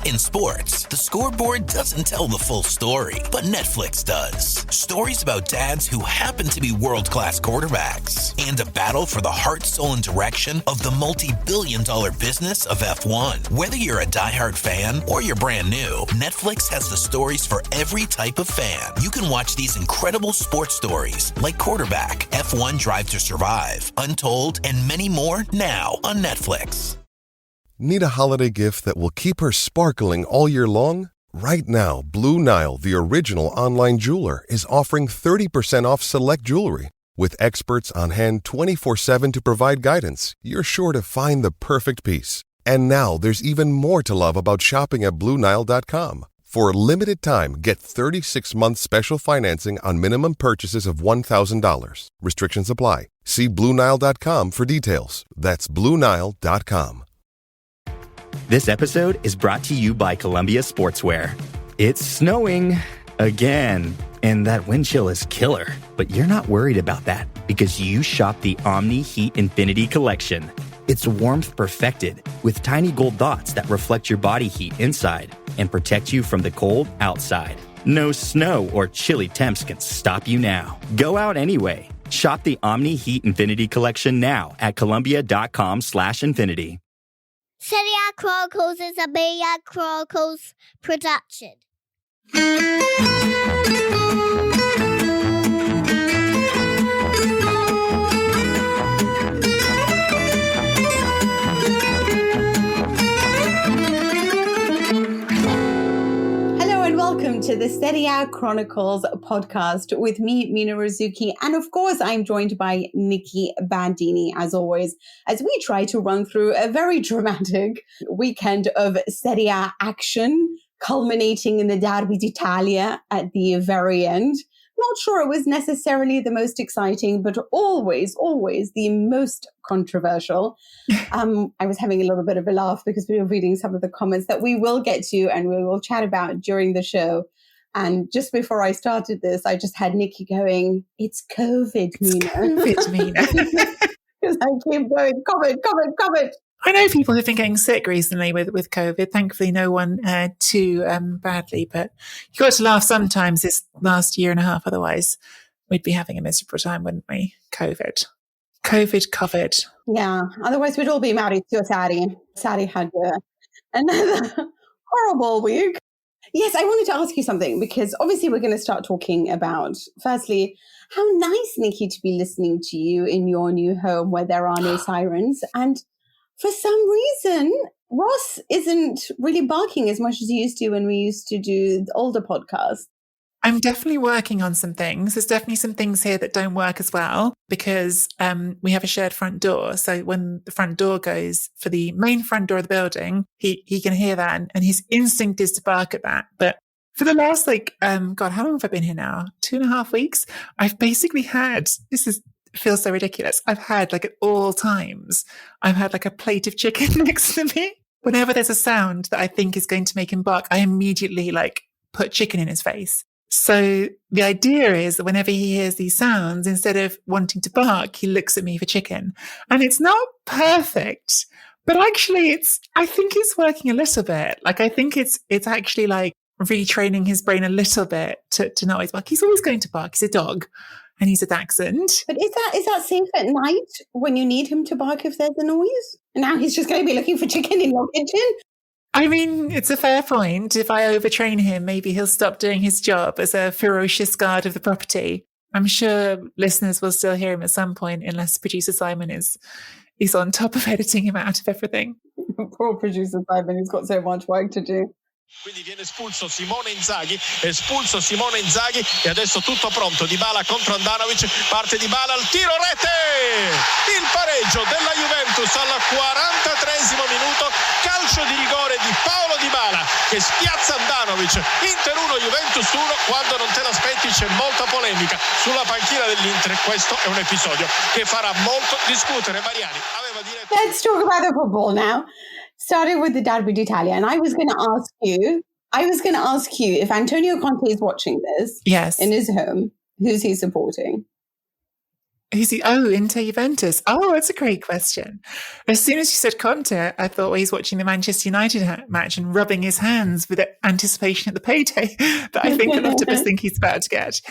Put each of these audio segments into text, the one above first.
In sports, the scoreboard doesn't tell the full story, but Netflix does. Stories about dads who happen to be world-class quarterbacks and a battle for the heart, soul, and direction of the multi-billion-dollar business of F1. Whether you're a diehard fan or you're brand new, Netflix has the stories for every type of fan. You can watch these incredible sports stories like Quarterback, F1 Drive to Survive, Untold, and many more now on Netflix. Need a holiday gift that will keep her sparkling all year long? Right now, Blue Nile, the original online jeweler, is offering 30% off select jewelry. With experts on hand 24/7 to provide guidance, you're sure to find the perfect piece. And now there's even more to love about shopping at BlueNile.com. For a limited time, get 36-month special financing on minimum purchases of $1,000. Restrictions apply. See BlueNile.com for details. That's BlueNile.com. This episode is brought to you by Columbia Sportswear. It's snowing again, and that wind chill is killer. But you're not worried about that because you shop the Omni Heat Infinity Collection. It's warmth perfected with tiny gold dots that reflect your body heat inside and protect you from the cold outside. No snow or chilly temps can stop you now. Go out anyway. Shop the Omni Heat Infinity Collection now at Columbia.com/infinity. Serie A Chronicles is a Media Chronicles production. Welcome to the Serie A Chronicles podcast with me, Mina Rizuki. And of course, I'm joined by Nicky Bandini, as always, as we try to run through a very dramatic weekend of Serie A action, culminating in the Derby d'Italia at the very end. Not sure it was necessarily the most exciting, but always the most controversial. I was having a little bit of a laugh because we were reading some of the comments that we will get to and we will chat about during the show. And just before I started this, I just had Nicky going, "It's COVID, Mina." COVID, Mina. Because I keep going, COVID. I know people who've been getting sick recently with COVID. Thankfully, no one too badly. But you got to laugh sometimes this last year and a half. Otherwise, we'd be having a miserable time, wouldn't we? COVID covered. Yeah. Otherwise, we'd all be married to Sarri. Sarri had another horrible week. Yes, I wanted to ask you something because obviously we're going to start talking about, firstly, how nice, Nicky, to be listening to you in your new home where there are no sirens. And for some reason, Ross isn't really barking as much as he used to when we used to do the older podcasts. I'm definitely working on some things. There's definitely some things here that don't work as well because we have a shared front door. So when the front door goes for the main front door of the building, he can hear that and his instinct is to bark at that. But for the last God, how long have I been here now? 2.5 weeks? I've basically had, feels so ridiculous. I've had at all times, I've had a plate of chicken next to me. Whenever there's a sound that I think is going to make him bark, I immediately put chicken in his face. So the idea is that whenever he hears these sounds, instead of wanting to bark, he looks at me for chicken. And it's not perfect, but actually I think it's working a little bit. I think it's actually retraining his brain a little bit to not always bark. He's always going to bark. He's a dog and he's a dachshund. But is that safe at night when you need him to bark if there's a noise? And now he's just going to be looking for chicken in your kitchen? I mean, it's a fair point. If I overtrain him, maybe he'll stop doing his job as a ferocious guard of the property. I'm sure listeners will still hear him at some point, unless producer Simon is on top of editing him out of everything. Poor producer Simon, he's got so much work to do. Quindi viene espulso Simone Inzaghi e adesso tutto pronto. Dybala contro Andanovic, parte Dybala al tiro, rete! Il pareggio della Juventus al 43esimo minuto, calcio di rigore di Paolo Dybala che spiazza Andanovic. Inter 1, Juventus 1, quando non te l'aspetti c'è molta polemica sulla panchina dell'Inter. Questo è un episodio che farà molto discutere. Mariani aveva diretto. Let's talk about the football now. Started with the Derby d'Italia, and I was going to ask you if Antonio Conte is watching this yes. in his home, who's he supporting? Who's he? Oh, Inter Juventus. Oh, that's a great question. As soon as you said Conte, I thought, well, he's watching the Manchester United match and rubbing his hands with anticipation at the payday that I think a lot of us think he's about to get.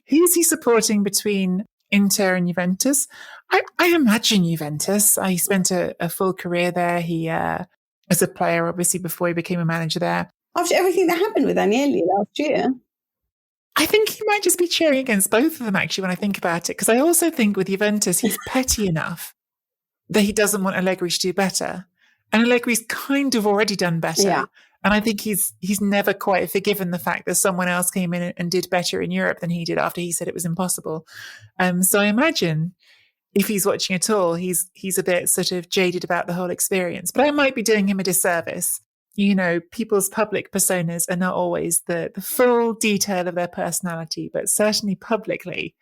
Who's he supporting between Inter and Juventus? I imagine Juventus. He spent a full career there. He, as a player, obviously, before he became a manager there. After everything that happened with Agnelli last year. I think he might just be cheering against both of them, actually, when I think about it. Because I also think with Juventus, he's petty enough that he doesn't want Allegri to do better. And Allegri's kind of already done better. Yeah. And I think he's never quite forgiven the fact that someone else came in and did better in Europe than he did after he said it was impossible. So I imagine if he's watching at all, he's a bit sort of jaded about the whole experience. But I might be doing him a disservice. You know, people's public personas are not always the full detail of their personality, but certainly publicly,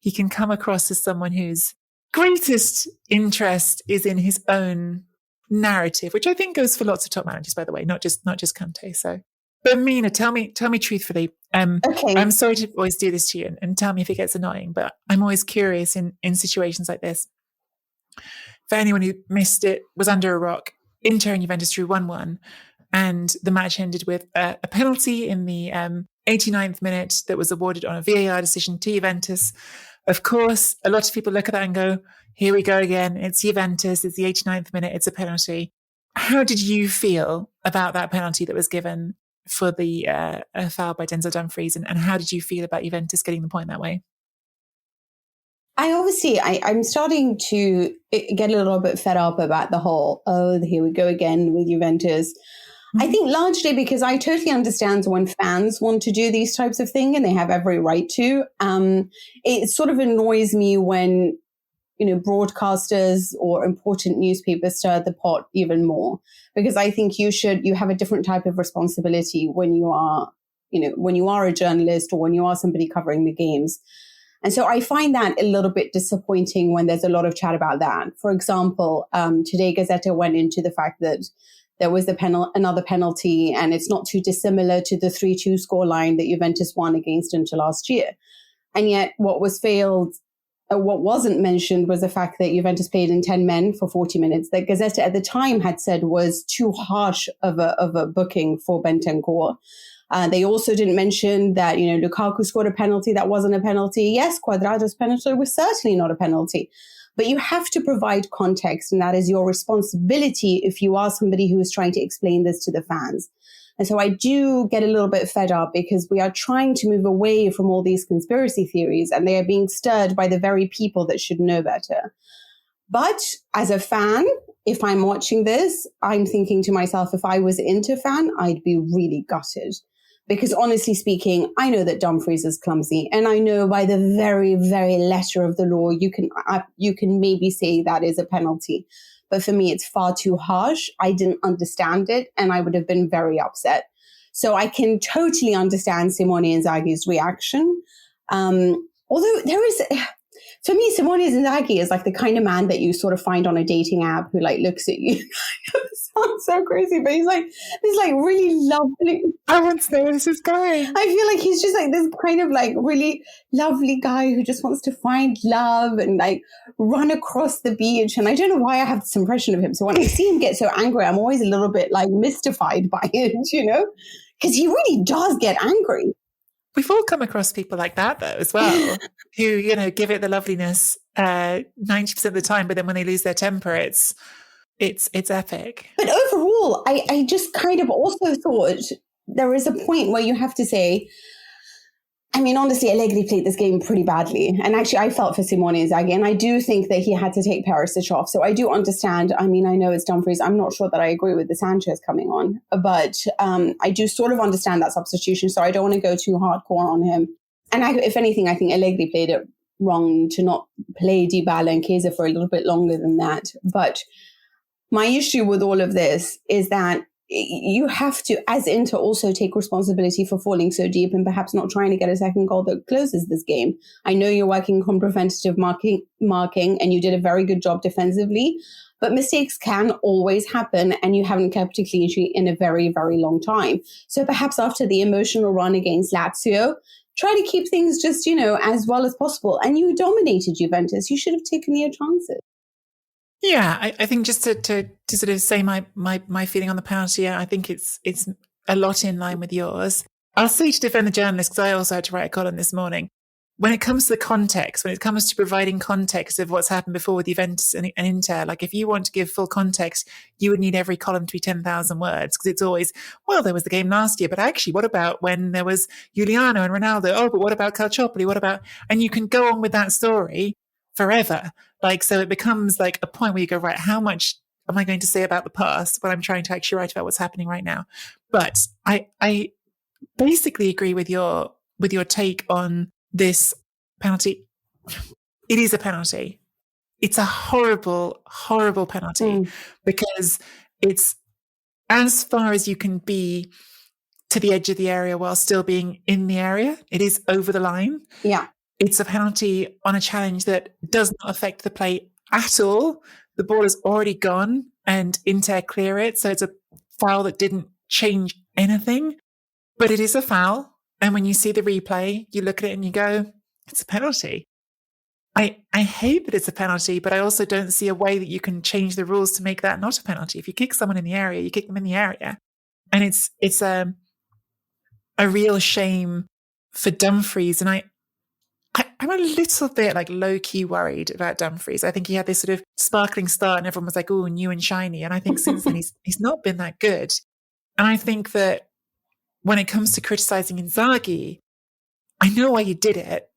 he can come across as someone whose greatest interest is in his own narrative, which I think goes for lots of top managers, by the way, not just Conte. So, but Mina, tell me truthfully. Okay. I'm sorry to always do this to you, and tell me if it gets annoying, but I'm always curious in situations like this. For anyone who missed it, was under a rock, Inter and Juventus drew 1-1, and the match ended with a penalty in the 89th minute that was awarded on a VAR decision to Juventus. Of course, a lot of people look at that and go, here we go again. It's Juventus. It's the 89th minute. It's a penalty. How did you feel about that penalty that was given for the foul by Denzel Dumfries? And how did you feel about Juventus getting the point that way? I'm starting to get a little bit fed up about the whole, here we go again with Juventus. Mm-hmm. I think largely because I totally understand when fans want to do these types of things, and they have every right to. It sort of annoys me when, broadcasters or important newspapers stir the pot even more, because I think you have a different type of responsibility when you are a journalist or when you are somebody covering the games. And so I find that a little bit disappointing when there's a lot of chat about that. For example, today Gazzetta went into the fact that there was another penalty, and it's not too dissimilar to the 3-2 scoreline that Juventus won against Inter last year. And yet what wasn't mentioned was the fact that Juventus played in 10 men for 40 minutes, that Gazzetta at the time had said was too harsh of a booking for Bentegodi. They also didn't mention that, Lukaku scored a penalty that wasn't a penalty. Yes, Cuadrado's penalty was certainly not a penalty. But you have to provide context, and that is your responsibility if you are somebody who is trying to explain this to the fans. And so I do get a little bit fed up because we are trying to move away from all these conspiracy theories, and they are being stirred by the very people that should know better. But as a fan, if I'm watching this, I'm thinking to myself, if I was an Inter fan, I'd be really gutted. Because honestly speaking, I know that Dumfries is clumsy, and I know by the very, very letter of the law, you can maybe say that is a penalty. But for me, it's far too harsh. I didn't understand it, and I would have been very upset. So I can totally understand Simone Inzaghi's reaction. Although for me, Simone Inzaghi is like the kind of man that you sort of find on a dating app who looks at you. It sounds so crazy, but he's this really lovely. I want to know where this is going. I feel like he's just this kind of really lovely guy who just wants to find love and run across the beach. And I don't know why I have this impression of him. So when I see him get so angry, I'm always a little bit mystified by it, because he really does get angry. We've all come across people like that, though, as well, who, give it the loveliness 90% of the time, but then when they lose their temper, it's epic. But overall, I just kind of also thought there is a point where you have to say, honestly, Allegri played this game pretty badly. And actually, I felt for Simone Inzaghi, and I do think that he had to take Perisic off. So I do understand. I know it's Dumfries. I'm not sure that I agree with the Sanchez coming on, but I do sort of understand that substitution. So I don't want to go too hardcore on him. And if anything, I think Allegri played it wrong to not play Dybala and Chiesa for a little bit longer than that. But my issue with all of this is that you have to, as Inter, also take responsibility for falling so deep and perhaps not trying to get a second goal that closes this game. I know you're working on preventative marking, and you did a very good job defensively. But mistakes can always happen, and you haven't kept a clean sheet in a very, very long time. So perhaps after the emotional run against Lazio, try to keep things just, as well as possible. And you dominated Juventus. You should have taken your chances. Yeah, I think just to sort of say my feeling on the penalty, I think it's a lot in line with yours. I'll say to defend the journalist, because I also had to write a column this morning, when it comes to the context, when it comes to providing context of what's happened before with Juventus and Inter, like if you want to give full context, you would need every column to be 10,000 words, because it's always, well, there was the game last year, but actually, what about when there was Giuliano and Ronaldo? Oh, but what about Calciopoli? What about, and you can go on with that story forever. Like, so it becomes like a point where you go, right, how much am I going to say about the past when I'm trying to actually write about what's happening right now? But I basically agree with your take on this penalty. It is a penalty. It's a horrible, horrible penalty because it's as far as you can be to the edge of the area while still being in the area. It is over the line. Yeah. It's a penalty on a challenge that does not affect the play at all. The ball has already gone and Inter clear it. So it's a foul that didn't change anything, but it is a foul. And when you see the replay, you look at it and you go, it's a penalty. I hate that it's a penalty, but I also don't see a way that you can change the rules to make that not a penalty. If you kick someone in the area, you kick them in the area. And it's a real shame for Dumfries. And I'm a little bit like low-key worried about Dumfries. I think he had this sort of sparkling start and everyone was like, oh, new and shiny. And I think since then he's not been that good. And I think that when it comes to criticising Inzaghi, I know why you did it.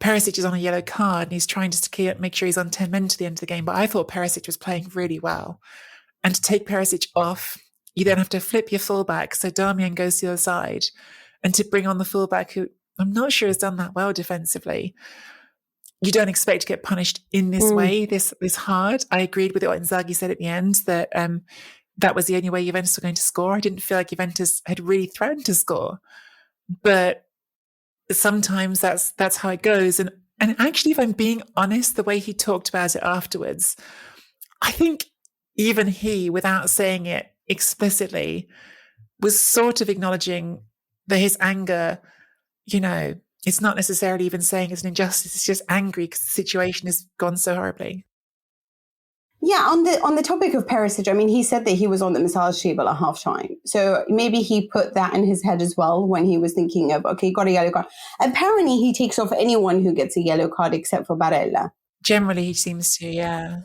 Perisic is on a yellow card and he's trying to make sure he's on 10 men to the end of the game. But I thought Perisic was playing really well. And to take Perisic off, you then have to flip your fullback. So Darmian goes to the other side. And to bring on the fullback, who I'm not sure has done that well defensively. You don't expect to get punished in this way, this hard. I agreed with what Inzaghi said at the end, that that was the only way Juventus were going to score. I didn't feel like Juventus had really threatened to score. But sometimes that's how it goes. And actually, if I'm being honest, the way he talked about it afterwards, I think even he, without saying it explicitly, was sort of acknowledging that his anger, it's not necessarily even saying it's an injustice. It's just angry because the situation has gone so horribly. Yeah, on the topic of Perisic, I mean, he said that he was on the massage table at halftime. So maybe he put that in his head as well when he was thinking of, okay, got a yellow card. Apparently, he takes off anyone who gets a yellow card except for Barella. Generally, he seems to, yeah.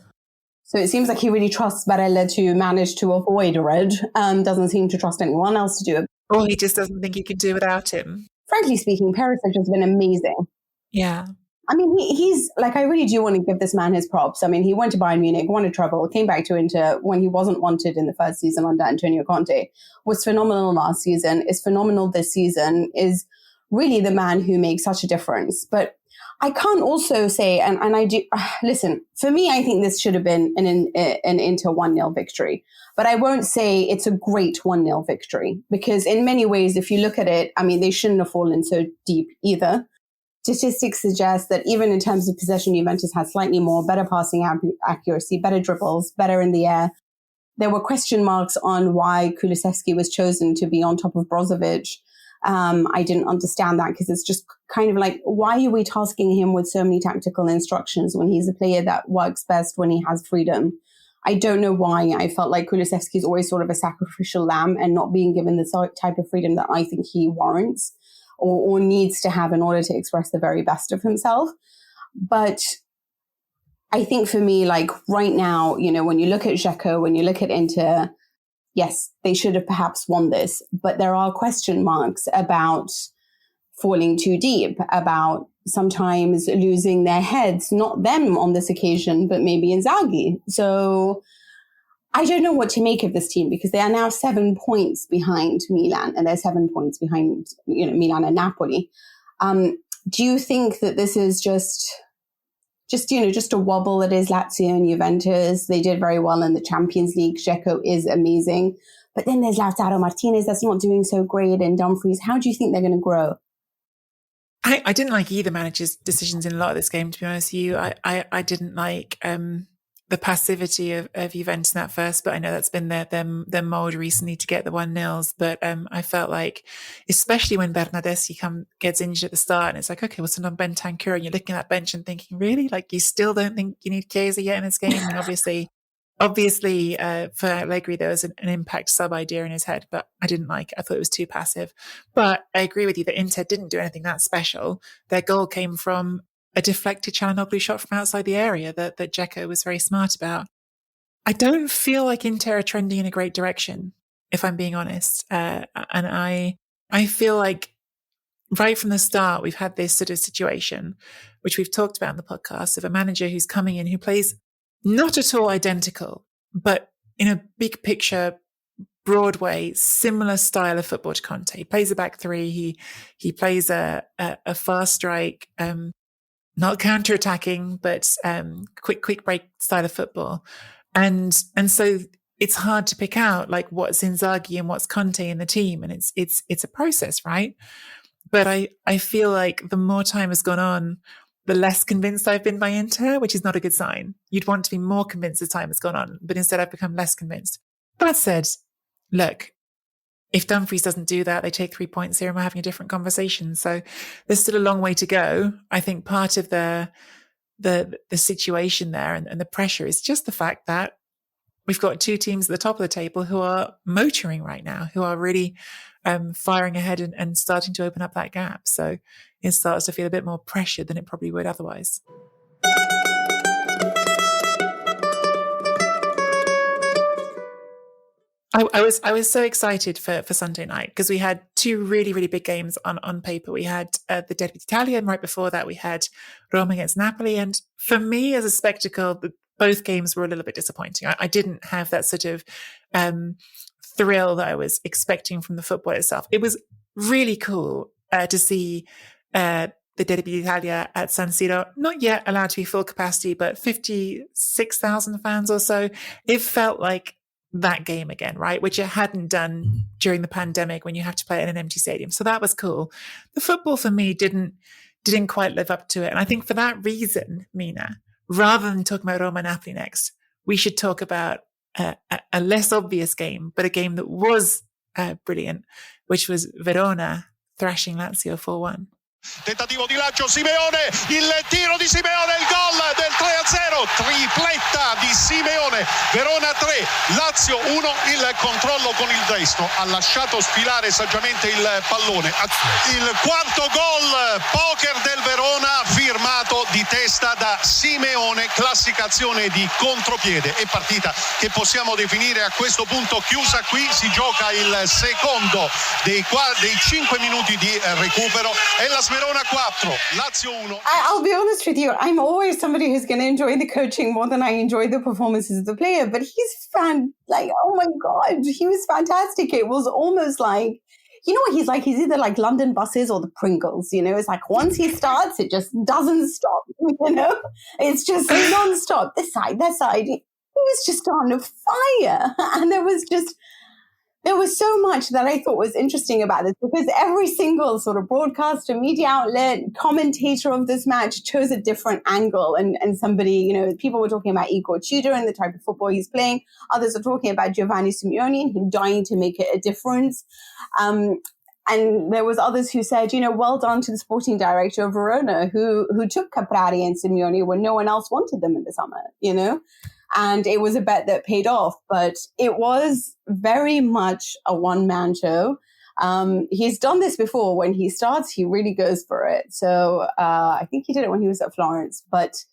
So it seems like he really trusts Barella to manage to avoid a red. Doesn't seem to trust anyone else to do it. Or he just doesn't think he can do without him. Frankly speaking, Perisic has been amazing. Yeah. I mean, he's like, I really do want to give this man his props. I mean, he went to Bayern Munich, won a treble, came back to Inter when he wasn't wanted in the first season under Antonio Conte, was phenomenal last season, is phenomenal this season, is really the man who makes such a difference. But I can't also say, and I do, listen, for me, I think this should have been an Inter 1-0 victory. But I won't say it's a great 1-0 victory, because in many ways, if you look at it, I mean, they shouldn't have fallen so deep either. Statistics suggest that even in terms of possession, Juventus has slightly more, better passing accuracy, better dribbles, better in the air. There were question marks on why Kulusevski was chosen to be on top of Brozovic. I didn't understand that, because it's just kind of like, why are we tasking him with so many tactical instructions when he's a player that works best when he has freedom? I don't know why. I felt like Kulusevski is always sort of a sacrificial lamb and not being given the type of freedom that I think he warrants or needs to have in order to express the very best of himself. But I think for me, like right now, when you look at Dzeko, when you look at Inter, yes, they should have perhaps won this, but there are question marks about falling too deep, about sometimes losing their heads, not them on this occasion, but maybe Inzaghi. So I don't know what to make of this team, because they are now 7 points behind Milan, and they're 7 points behind, Milan and Napoli. Do you think that this is just a wobble? It is Lazio and Juventus. They did very well in the Champions League. Dzeko is amazing. But then there's Lautaro Martinez that's not doing so great, and Dumfries. How do you think they're going to grow? I didn't like either manager's decisions in a lot of this game, to be honest with you. I didn't like the the passivity of Juventus in that first, but I know that's been their mold recently to get the 1-0s. But I felt like, especially when Bernardeschi gets injured at the start, and it's like, okay, what's on Bentancur? And you're looking at that bench and thinking, really? Like, you still don't think you need Chiesa yet in this game? And obviously, for Allegri, there was an impact sub idea in his head, but I didn't like it. I thought it was too passive. But I agree with you that Inter didn't do anything that special. Their goal came from a deflected Çalhanoğlu shot from outside the area that Dzeko was very smart about. I don't feel like Inter are trending in a great direction, if I'm being honest. And I feel like right from the start, we've had this sort of situation, which we've talked about in the podcast, of a manager who's coming in who plays not at all identical, but in a big picture, Broadway, similar style of football to Conte. He plays a back three. He plays a fast strike, not counter-attacking, but quick break style of football. And so it's hard to pick out like what's Inzaghi and what's Conte in the team. And it's a process, right? But I feel like the more time has gone on, the less convinced I've been by Inter, which is not a good sign. You'd want to be more convinced as time has gone on, but instead I've become less convinced. That said, look, if Dumfries doesn't do that, they take 3 points here and we're having a different conversation. So there's still a long way to go. I think part of the situation there and the pressure is just the fact that we've got two teams at the top of the table who are motoring right now, who are really firing ahead and starting to open up that gap. So it starts to feel a bit more pressured than it probably would otherwise. I was so excited for Sunday night because we had two really, really big games on paper. We had the Derby d'Italia, and right before that we had Roma against Napoli. And for me as a spectacle, both games were a little bit disappointing. I didn't have that sort of thrill that I was expecting from the football itself. It was really cool to see the Derby d'Italia at San Siro, not yet allowed to be full capacity, but 56,000 fans or so. It felt like that game again, right? Which it hadn't done during the pandemic when you have to play in an empty stadium. So that was cool. The football for me didn't quite live up to it. And I think for that reason, Mina, rather than talking about Roma and Napoli next, we should talk about a less obvious game, but a game that was brilliant, which was Verona thrashing Lazio 4-1. Tentativo di lancio Simeone, il tiro di Simeone, il gol del 3-0, tripletta di Simeone, Verona 3, Lazio 1, il controllo con il destro, ha lasciato sfilare saggiamente il pallone, il quarto gol, poker del Verona firmato di testa da Simeone, classica azione di contropiede e partita che possiamo definire a questo punto chiusa. Qui si gioca il secondo dei 5 minuti di recupero. Hellas Verona 4, Lazio 1. I'll be honest with you, I'm always somebody who's going to enjoy the coaching more than I enjoy the performances of the player, but he's oh my God, he was fantastic. It was almost like, you know what he's like? He's either like London buses or the Pringles, you know? It's like once he starts, it just doesn't stop, you know? It's just non-stop, this side, that side. He was just on fire. And there was so much that I thought was interesting about this because every single sort of broadcaster, media outlet, commentator of this match chose a different angle. And somebody, you know, people were talking about Igor Tudor and the type of football he's playing. Others are talking about Giovanni Simeone and him dying to make it a difference. And there was others who said, you know, well done to the sporting director of Verona who took Caprari and Simeone when no one else wanted them in the summer, you know? And it was a bet that paid off, but it was very much a one-man show. He's done this before. When he starts, he really goes for it. So I think he did it when he was at Florence, but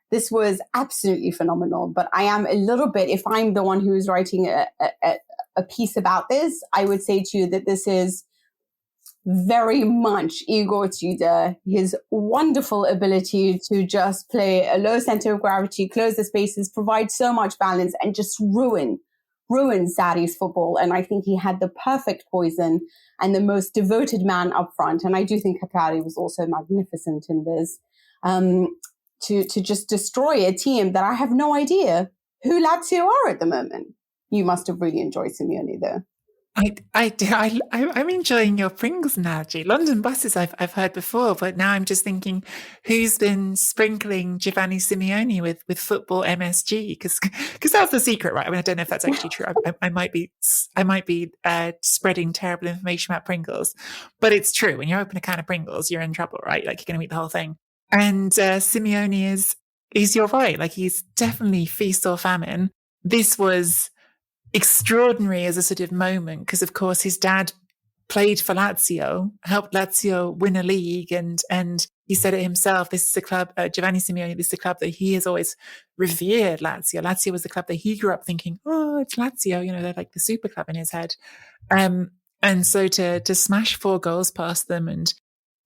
this was absolutely phenomenal. But I am a little bit, if I'm the one who is writing a piece about this, I would say to you that this is very much Igor Tudor, his wonderful ability to just play a low center of gravity, close the spaces, provide so much balance, and just ruin Sarri's football. And I think he had the perfect poison and the most devoted man up front. And I do think Caprari was also magnificent in this, to just destroy a team that I have no idea who Lazio are at the moment. You must have really enjoyed Simeone though. I'm enjoying your Pringles analogy. London buses I've heard before, but now I'm just thinking, who's been sprinkling Giovanni Simeone with football MSG? Because that's the secret, right? I mean, I don't know if that's actually true. I might be spreading terrible information about Pringles, but it's true. When you open a can of Pringles, you're in trouble, right? Like, you're going to eat the whole thing. And Simeone is you're right. Like, he's definitely feast or famine. This was extraordinary as a sort of moment because, of course, his dad played for Lazio, helped Lazio win a league, and he said it himself. This is a club, Giovanni Simeone. This is a club that he has always revered. Lazio. Lazio was the club that he grew up thinking, oh, it's Lazio. You know, they're like the super club in his head. And so to smash 4 goals past them, and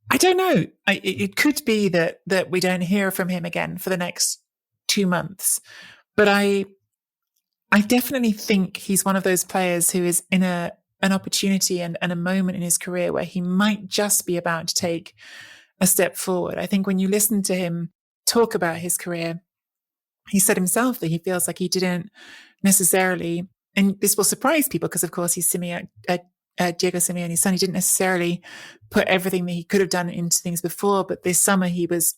I don't know. It could be that we don't hear from him again for the next 2 months, but I definitely think he's one of those players who is in an opportunity and a moment in his career where he might just be about to take a step forward. I think when you listen to him talk about his career, he said himself that he feels like he didn't necessarily, and this will surprise people because, of course, he's Diego Simeone's son. He didn't necessarily put everything that he could have done into things before, but this summer he was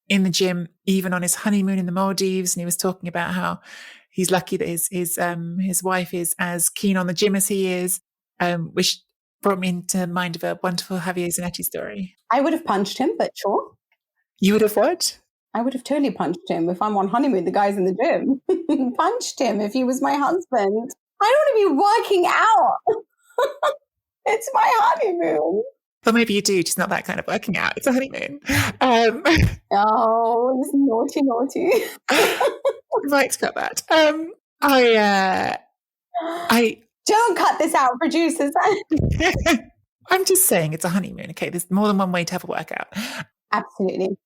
in the gym, even on his honeymoon in the Maldives, and he was talking about how he's lucky that his wife is as keen on the gym as he is, which brought me into mind of a wonderful Javier Zanetti story. I would have punched him, but sure. You would have what? I would have totally punched him if I'm on honeymoon. The guy's in the gym. Punched him if he was my husband. I don't want to be working out. It's my honeymoon. Well, maybe you do, just not that kind of working out. It's a honeymoon. Oh, it's naughty. Right, got that. I don't cut this out, producers. I'm just saying it's a honeymoon. Okay, there's more than one way to have a workout. Absolutely.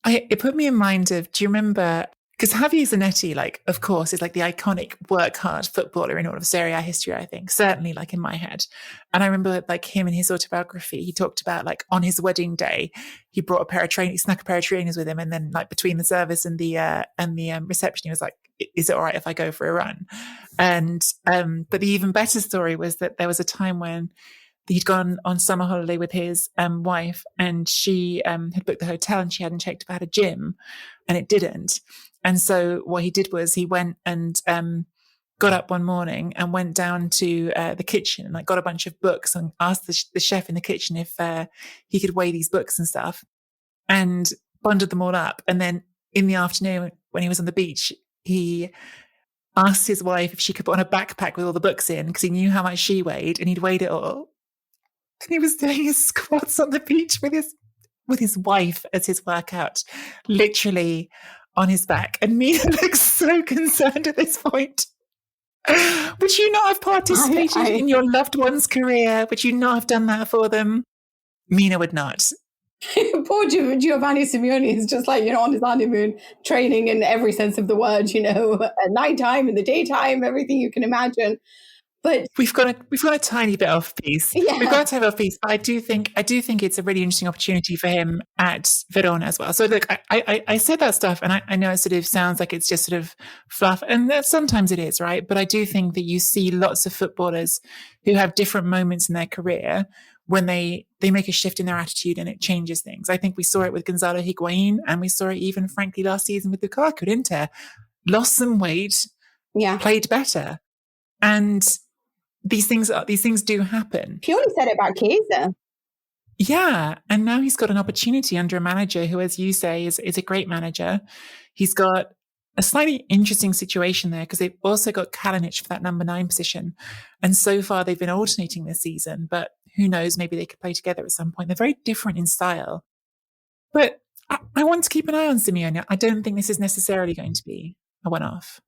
It put me in mind of, do you remember, because Javier Zanetti, like, of course, is like the iconic work hard footballer in all of Serie A history, I think, certainly like in my head. And I remember like him in his autobiography, he talked about like on his wedding day, he brought a pair of trainers, he snuck a pair of trainers with him. And then like between the service and the reception, he was like, is it all right if I go for a run? And, but the even better story was that there was a time when he'd gone on summer holiday with his wife, and she had booked the hotel and she hadn't checked if it had a gym, and it didn't. And so what he did was he went and got up one morning and went down to the kitchen and like got a bunch of books and asked the chef in the kitchen if he could weigh these books and stuff, and bundled them all up. And then in the afternoon when he was on the beach, he asked his wife if she could put on a backpack with all the books in because he knew how much she weighed, and he'd weighed it all. And he was doing his squats on the beach with his wife as his workout, literally on his back. And Mina looks so concerned at this point. Would you not have participated in your loved one's career? Would you not have done that for them? Mina would not. Poor Giovanni Simeone is just like, on his honeymoon, training in every sense of the word, at nighttime, in the daytime, everything you can imagine. But we've got a tiny bit off piece. Yeah. We've got a tiny bit off piece, but I do think it's a really interesting opportunity for him at Verona as well. So look, I said that stuff, and I know it sort of sounds like it's just sort of fluff, and that sometimes it is, right? But I do think that you see lots of footballers who have different moments in their career when they make a shift in their attitude and it changes things. I think we saw it with Gonzalo Higuain, and we saw it even, frankly, last season with Lukaku at Inter. Lost some weight, played better, and these things do happen. Pioli said it about Chiesa. Yeah, and now he's got an opportunity under a manager who, as you say, is a great manager. He's got a slightly interesting situation there because they've also got Kalinic for that number 9 position. And so far they've been alternating this season, but who knows, maybe they could play together at some point. They're very different in style. But I want to keep an eye on Simeone. I don't think this is necessarily going to be a one-off.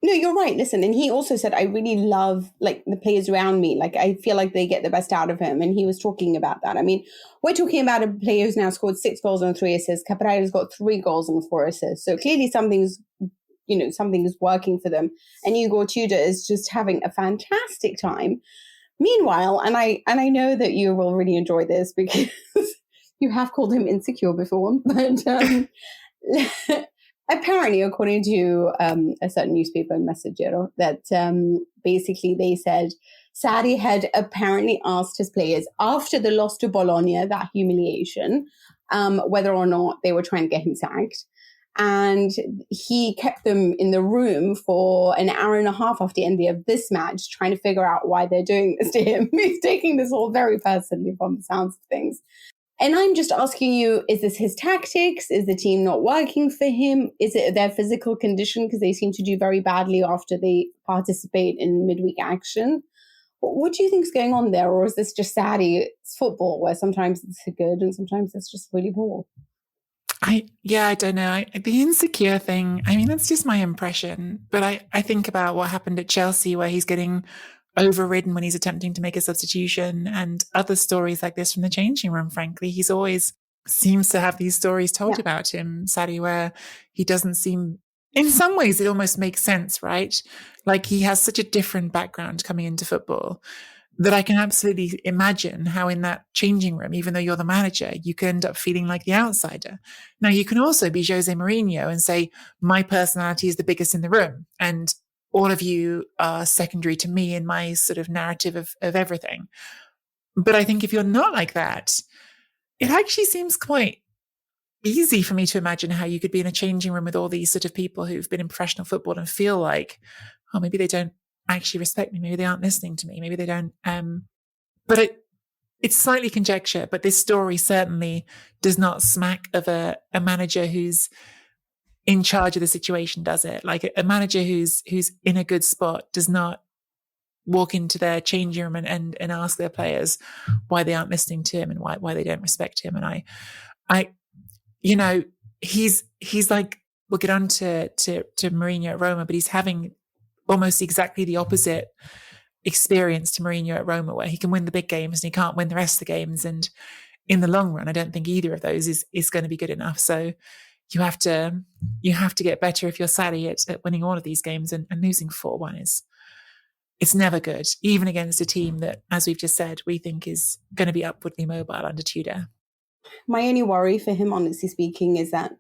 No, you're right. Listen, and he also said, I really love like the players around me. Like I feel like they get the best out of him. And he was talking about that. I mean, we're talking about a player who's now scored 6 goals and 3 assists. Caprara's got 3 goals and 4 assists. So clearly something's working for them. And Igor Tudor is just having a fantastic time. Meanwhile, and I know that you will really enjoy this because you have called him insecure before, but apparently, according to a certain newspaper in Messaggero, that basically they said Sarri had apparently asked his players after the loss to Bologna, that humiliation, whether or not they were trying to get him sacked. And he kept them in the room for an hour and a half after the end of this match, trying to figure out why they're doing this to him. He's taking this all very personally from the sounds of things. And I'm just asking you, is this his tactics? Is the team not working for him? Is it their physical condition? Because they seem to do very badly after they participate in midweek action. What do you think is going on there? Or is this just Sarri's football, where sometimes it's good and sometimes it's just really poor? I don't know. The insecure thing, I mean, that's just my impression. But I think about what happened at Chelsea, where he's getting overridden when he's attempting to make a substitution, and other stories like this from the changing room, frankly. He's always seems to have these stories told about him, Sarri, where he doesn't seem, in some ways, it almost makes sense, right? Like he has such a different background coming into football that I can absolutely imagine how in that changing room, even though you're the manager, you can end up feeling like the outsider. Now, you can also be Jose Mourinho and say, my personality is the biggest in the room, and all of you are secondary to me in my sort of narrative of everything. But I think if you're not like that, it actually seems quite easy for me to imagine how you could be in a changing room with all these sort of people who've been in professional football and feel like, oh, maybe they don't actually respect me. Maybe they aren't listening to me. Maybe they don't. But it's slightly conjecture, but this story certainly does not smack of a manager who's in charge of the situation, does it? Like a manager who's in a good spot does not walk into their changing room and ask their players why they aren't listening to him and why they don't respect him. And I he's like, we'll get on to Mourinho at Roma, but he's having almost exactly the opposite experience to Mourinho at Roma, where he can win the big games and he can't win the rest of the games. And in the long run, I don't think either of those is going to be good enough. So you have to get better if you're Sarri at winning all of these games, and losing 4-1 it's never good, even against a team that, as we've just said, we think is going to be upwardly mobile under Tudor. My only worry for him, honestly speaking, is that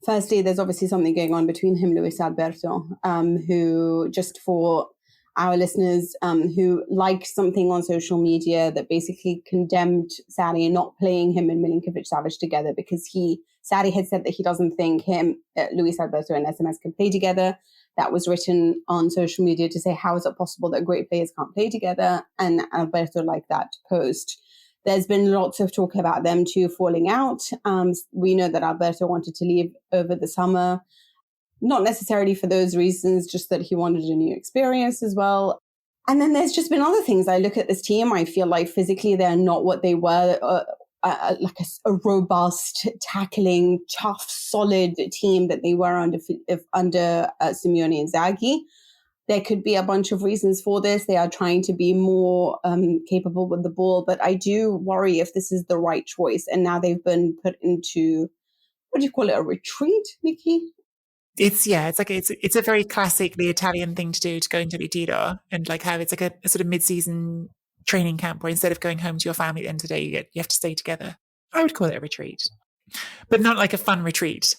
firstly, there's obviously something going on between him and Luis Alberto, who, just for our listeners, who liked something on social media that basically condemned Sarri not playing him and Milinkovic-Savic together, because Sarri had said that he doesn't think Luis Alberto and SMS can play together. That was written on social media to say, how is it possible that great players can't play together? And Alberto liked that post. There's been lots of talk about them two falling out. We know that Alberto wanted to leave over the summer, not necessarily for those reasons, just that he wanted a new experience as well. And then there's just been other things. I look at this team, I feel like physically they're not what they were, like a robust, tackling, tough, solid team that they were under Simeone and Inzaghi. There could be a bunch of reasons for this. They are trying to be more capable with the ball, but I do worry if this is the right choice. And now they've been put into, what do you call it, a retreat, Nikki? It's a very classically Italian thing to do, to go into retiro, and like have it's like a sort of mid-season training camp where instead of going home to your family at the end of the day, you have to stay together. I would call it a retreat, but not like a fun retreat.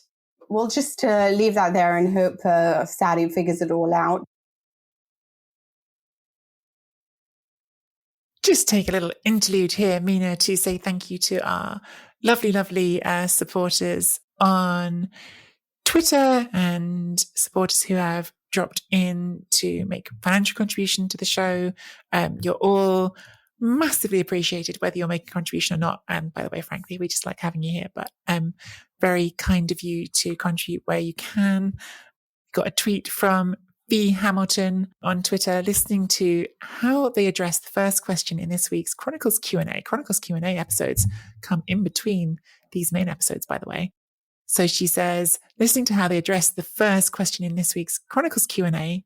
We'll just leave that there and hope Sarri figures it all out. Just take a little interlude here, Mina, to say thank you to our lovely supporters on Twitter and supporters who have dropped in to make financial contribution to the show. You're all massively appreciated, whether you're making a contribution or not. And by the way, frankly, we just like having you here, but very kind of you to contribute where you can. Got a tweet from B. Hamilton on Twitter, listening to how they address the first question in this week's Chronicles Q&A. Chronicles Q&A episodes come in between these main episodes, by the way. So she says, listening to how they address the first question in this week's Chronicles Q&A,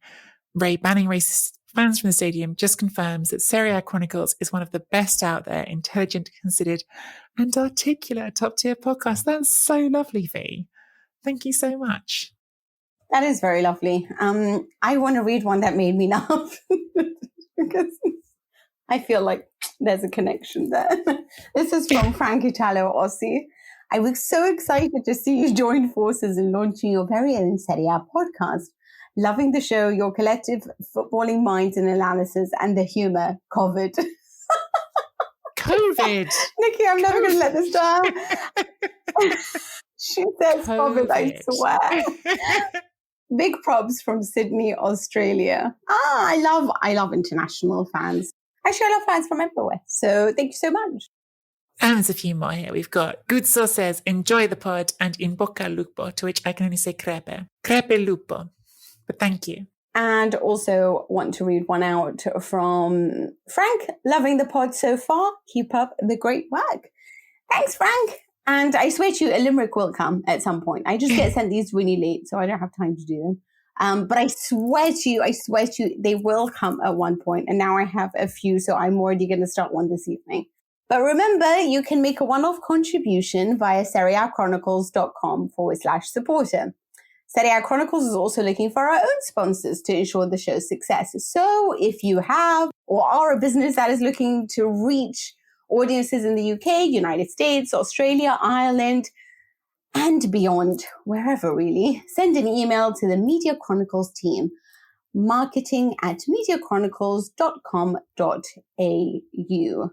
Ray banning racist fans from the stadium just confirms that Serie A Chronicles is one of the best out there, intelligent, considered, and articulate top-tier podcast. That's so lovely, V. Thank you so much. That is very lovely. I want to read one that made me laugh because I feel like there's a connection there. This is from Frank Italo Ossi. I was so excited to see you join forces in launching your very own Serie A podcast. Loving the show, your collective footballing minds and analysis, and the humour. COVID. Nikki, I'm never going to let this down. She says COVID, I swear. Big props from Sydney, Australia. I love international fans. Actually, I love fans from everywhere. So thank you so much. And there's a few more here. We've got Guzzo says, enjoy the pod, and in bocca al lupo, to which I can only say crepe. Crepe lupo. But thank you. And also want to read one out from Frank. Loving the pod so far. Keep up the great work. Thanks, Frank. And I swear to you, a limerick will come at some point. I just get sent these really late, so I don't have time to do them. But I swear to you, they will come at one point. And now I have a few, so I'm already going to start one this evening. But remember, you can make a one-off contribution via serieachronicles.com/supporter. Serie A Chronicles is also looking for our own sponsors to ensure the show's success. So if you have or are a business that is looking to reach audiences in the UK, United States, Australia, Ireland, and beyond, wherever really, send an email to the Media Chronicles team, marketing@mediachronicles.com.au.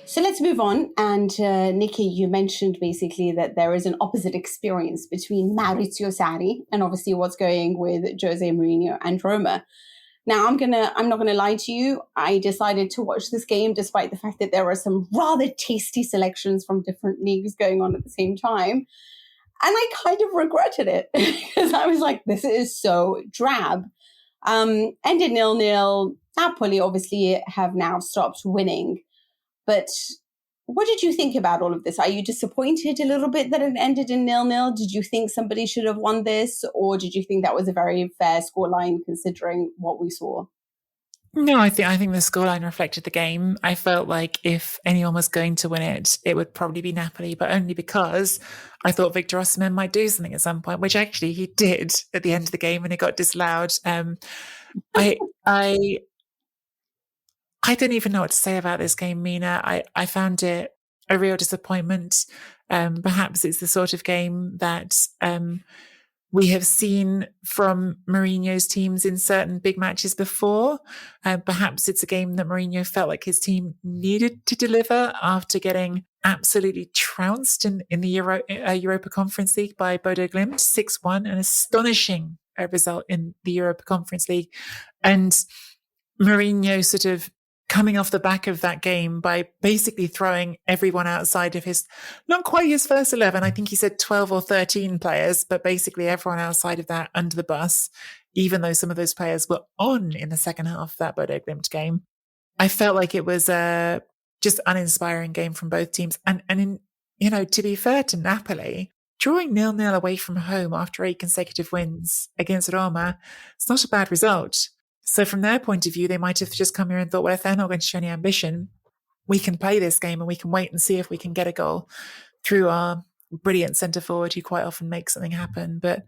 So let's move on. And Nikki, you mentioned basically that there is an opposite experience between Maurizio Sarri and obviously what's going with Jose Mourinho and Roma. Now, I'm not gonna lie to you. I decided to watch this game despite the fact that there were some rather tasty selections from different leagues going on at the same time. And I kind of regretted it because I was like, this is so drab. Ended 0-0. Napoli obviously have now stopped winning. But what did you think about all of this? Are you disappointed a little bit that it ended in 0-0? Did you think somebody should have won this? Or did you think that was a very fair scoreline considering what we saw? No, I think the scoreline reflected the game. I felt like if anyone was going to win it, it would probably be Napoli, but only because I thought Victor Osimhen might do something at some point, which actually he did at the end of the game when it got disallowed. I don't even know what to say about this game, Mina. I found it a real disappointment. Perhaps it's the sort of game that we have seen from Mourinho's teams in certain big matches before. Perhaps it's a game that Mourinho felt like his team needed to deliver after getting absolutely trounced in the Europa Conference League by Bodo Glimt, 6-1, an astonishing result in the Europa Conference League. And Mourinho sort of coming off the back of that game by basically throwing everyone outside of not quite his first 11. I think he said 12 or 13 players, but basically everyone outside of that under the bus, even though some of those players were on in the second half of that Bodo Glimt game. I felt like it was a just uninspiring game from both teams. And to be fair to Napoli, drawing 0-0 away from home after 8 consecutive wins against Roma, it's not a bad result. So from their point of view, they might have just come here and thought, well, if they're not going to show any ambition, we can play this game and we can wait and see if we can get a goal through our brilliant centre forward who quite often makes something happen. But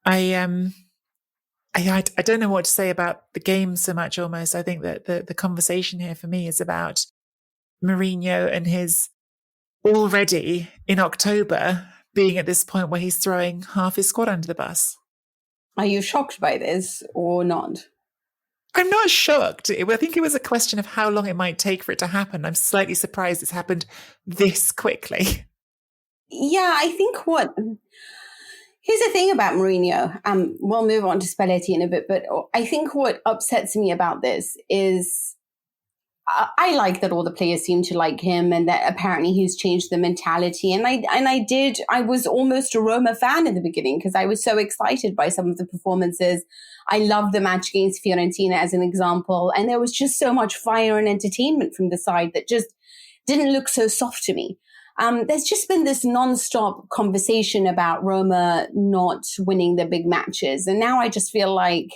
I don't know what to say about the game so much almost. I think that the conversation here for me is about Mourinho and his already in October being at this point where he's throwing half his squad under the bus. Are you shocked by this or not? I'm not shocked. I think it was a question of how long it might take for it to happen. I'm slightly surprised it's happened this quickly. Yeah, I think here's the thing about Mourinho. We'll move on to Spalletti in a bit, but I think what upsets me about this is I like that all the players seem to like him and that apparently he's changed the mentality. And I was almost a Roma fan in the beginning because I was so excited by some of the performances. I loved the match against Fiorentina as an example. And there was just so much fire and entertainment from the side that just didn't look so soft to me. There's just been this nonstop conversation about Roma not winning the big matches. And now I just feel like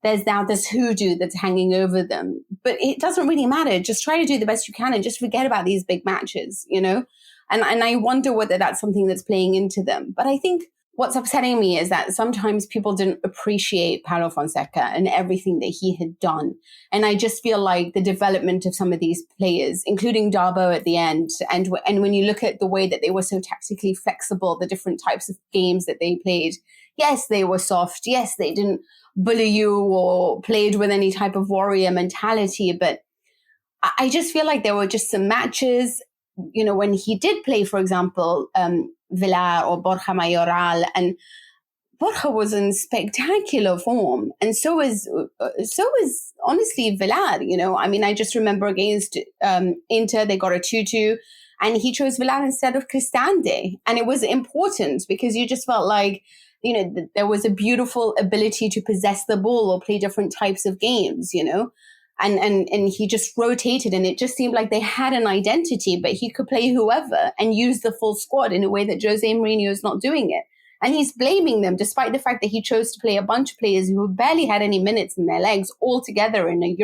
there's now this hoodoo that's hanging over them. But it doesn't really matter. Just try to do the best you can and just forget about these big matches, And I wonder whether that's something that's playing into them. But I think what's upsetting me is that sometimes people didn't appreciate Paulo Fonseca and everything that he had done. And I just feel like the development of some of these players, including Darbo at the end, and when you look at the way that they were so tactically flexible, the different types of games that they played, yes, they were soft. Yes, they didn't bully you or played with any type of warrior mentality. But I just feel like there were just some matches, you know, when he did play, for example, Villar or Borja Mayoral, and Borja was in spectacular form, and so was honestly Villar. You know, I mean, I just remember against Inter, they got a 2-2, and he chose Villar instead of Cristante, and it was important because you just felt like, you know, there was a beautiful ability to possess the ball or play different types of games, you know. And he just rotated, and it just seemed like they had an identity, but he could play whoever and use the full squad in a way that Jose Mourinho is not doing it. And he's blaming them, despite the fact that he chose to play a bunch of players who barely had any minutes in their legs all together in a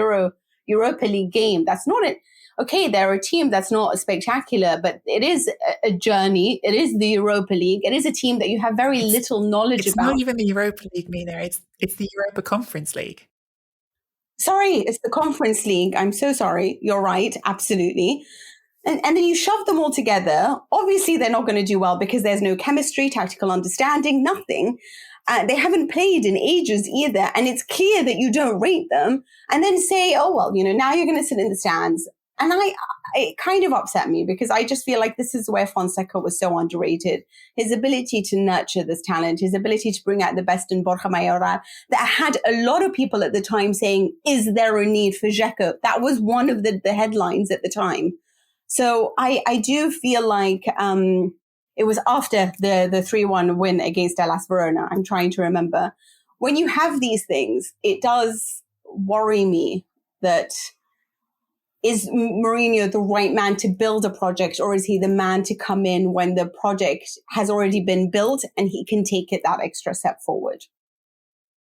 Europa League game. That's not it. Okay, they're a team that's not spectacular, but it is a journey. It is the Europa League. It is a team that you have very little knowledge about. It's not even the Europa League, Mina. It's the Europa Conference League. Sorry, it's the Conference League. I'm so sorry. You're right. Absolutely. And then you shove them all together. Obviously, they're not going to do well because there's no chemistry, tactical understanding, nothing. They haven't played in ages either. And it's clear that you don't rate them. And then say, oh, well, you know, now you're going to sit in the stands. And it kind of upset me because I just feel like this is where Fonseca was so underrated. His ability to nurture this talent, his ability to bring out the best in Borja Mayoral, that had a lot of people at the time saying, is there a need for Dzeko? That was one of the headlines at the time. So I do feel like it was after the 3-1 win against Hellas Verona. I'm trying to remember. When you have these things, it does worry me that, is Mourinho the right man to build a project, or is he the man to come in when the project has already been built and he can take it that extra step forward?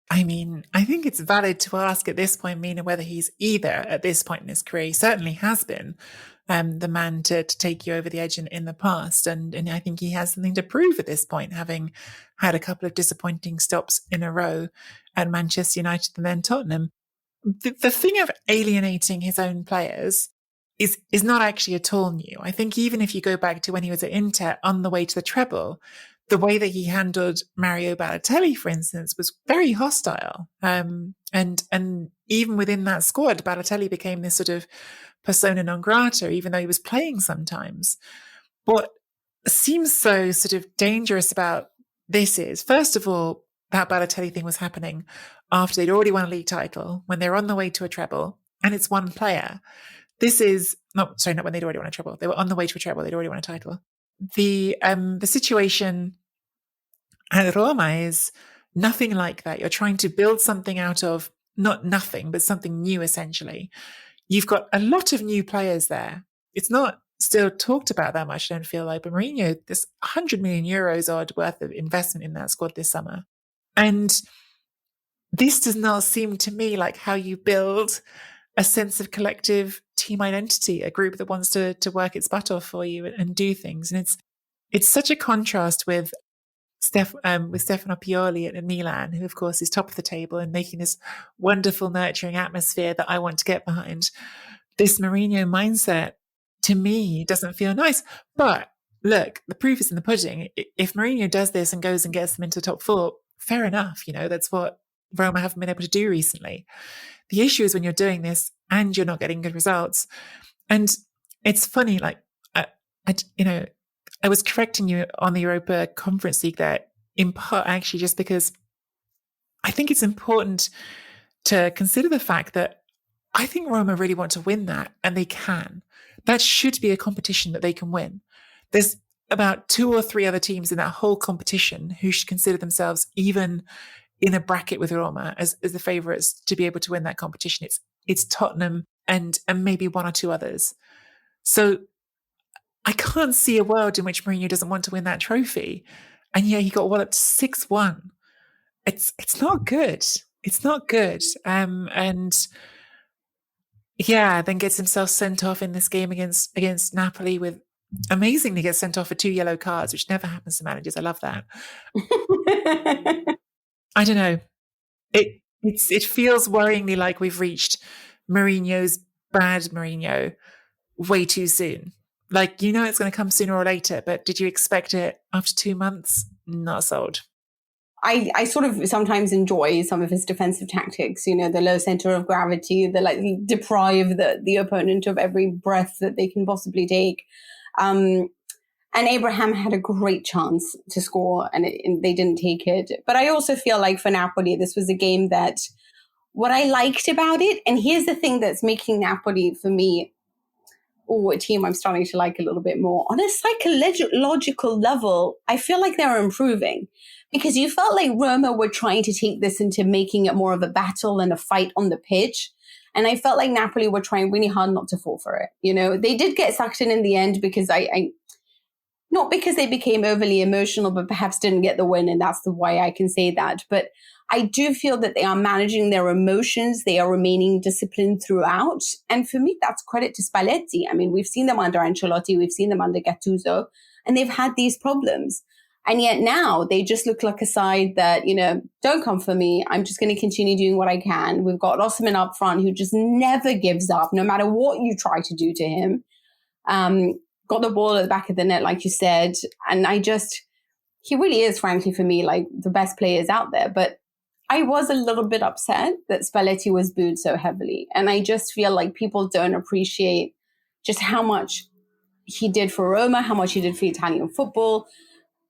I mean, I think it's valid to ask at this point, Mina, whether he's either at this point in his career. He certainly has been the man to take you over the edge in the past. And I think he has something to prove at this point, having had a couple of disappointing stops in a row at Manchester United and then Tottenham. The thing of alienating his own players is not actually at all new. I think even if you go back to when he was at Inter on the way to the treble, the way that he handled Mario Balotelli, for instance, was very hostile. And even within that squad, Balotelli became this sort of persona non grata, even though he was playing sometimes. What seems so sort of dangerous about this is, first of all, that Balotelli thing was happening after they'd already won a league title, when they're on the way to a treble, and it's one player. This is not when they'd already won a treble. They were on the way to a treble. They'd already won a title. The situation at Roma is nothing like that. You're trying to build something out of not nothing, but something new, essentially. You've got a lot of new players there. It's not still talked about that much, I don't feel like. But Mourinho, there's 100 million euros odd worth of investment in that squad this summer. And this does not seem to me like how you build a sense of collective team identity, a group that wants to work its butt off for you and do things. And it's such a contrast with Stefano Pioli at Milan, who of course is top of the table and making this wonderful nurturing atmosphere that I want to get behind. This Mourinho mindset, to me, doesn't feel nice. But look, the proof is in the pudding. If Mourinho does this and goes and gets them into the top 4, fair enough. You know, that's what Roma haven't been able to do recently. The issue is when you're doing this and you're not getting good results. And it's funny, like, I was correcting you on the Europa Conference League there, in part actually just because I think it's important to consider the fact that I think Roma really want to win that, and they can. That should be a competition that they can win. There's about 2 or 3 other teams in that whole competition who should consider themselves even in a bracket with Roma as the favourites to be able to win that competition. It's Tottenham and maybe 1 or 2 others. So I can't see a world in which Mourinho doesn't want to win that trophy. And yeah, he got walloped 6-1. It's not good. It's not good. And yeah, then gets himself sent off in this game against Napoli with amazingly gets sent off for 2 yellow cards, which never happens to managers. I love that. I don't know. It feels worryingly like we've reached Mourinho's bad Mourinho way too soon. Like, it's going to come sooner or later, but did you expect it after 2 months? Not sold. I sort of sometimes enjoy some of his defensive tactics, the low center of gravity, the deprive the opponent of every breath that they can possibly take. And Abraham had a great chance to score and they didn't take it. But I also feel like for Napoli, this was a game that what I liked about it, and here's the thing that's making Napoli for me, a team I'm starting to like a little bit more. On a psychological level, I feel like they're improving because you felt like Roma were trying to take this into making it more of a battle and a fight on the pitch. And I felt like Napoli were trying really hard not to fall for it. They did get sucked in the end because not because they became overly emotional, but perhaps didn't get the win. And that's the way I can say that. But I do feel that they are managing their emotions. They are remaining disciplined throughout. And for me, that's credit to Spalletti. I mean, we've seen them under Ancelotti. We've seen them under Gattuso. And they've had these problems. And yet now they just look like a side that, don't come for me. I'm just going to continue doing what I can. We've got Osimhen up front who just never gives up, no matter what you try to do to him. Got the ball at the back of the net, like you said. And he really is, frankly, for me, like the best players out there. But I was a little bit upset that Spalletti was booed so heavily. And I just feel like people don't appreciate just how much he did for Roma, how much he did for Italian football.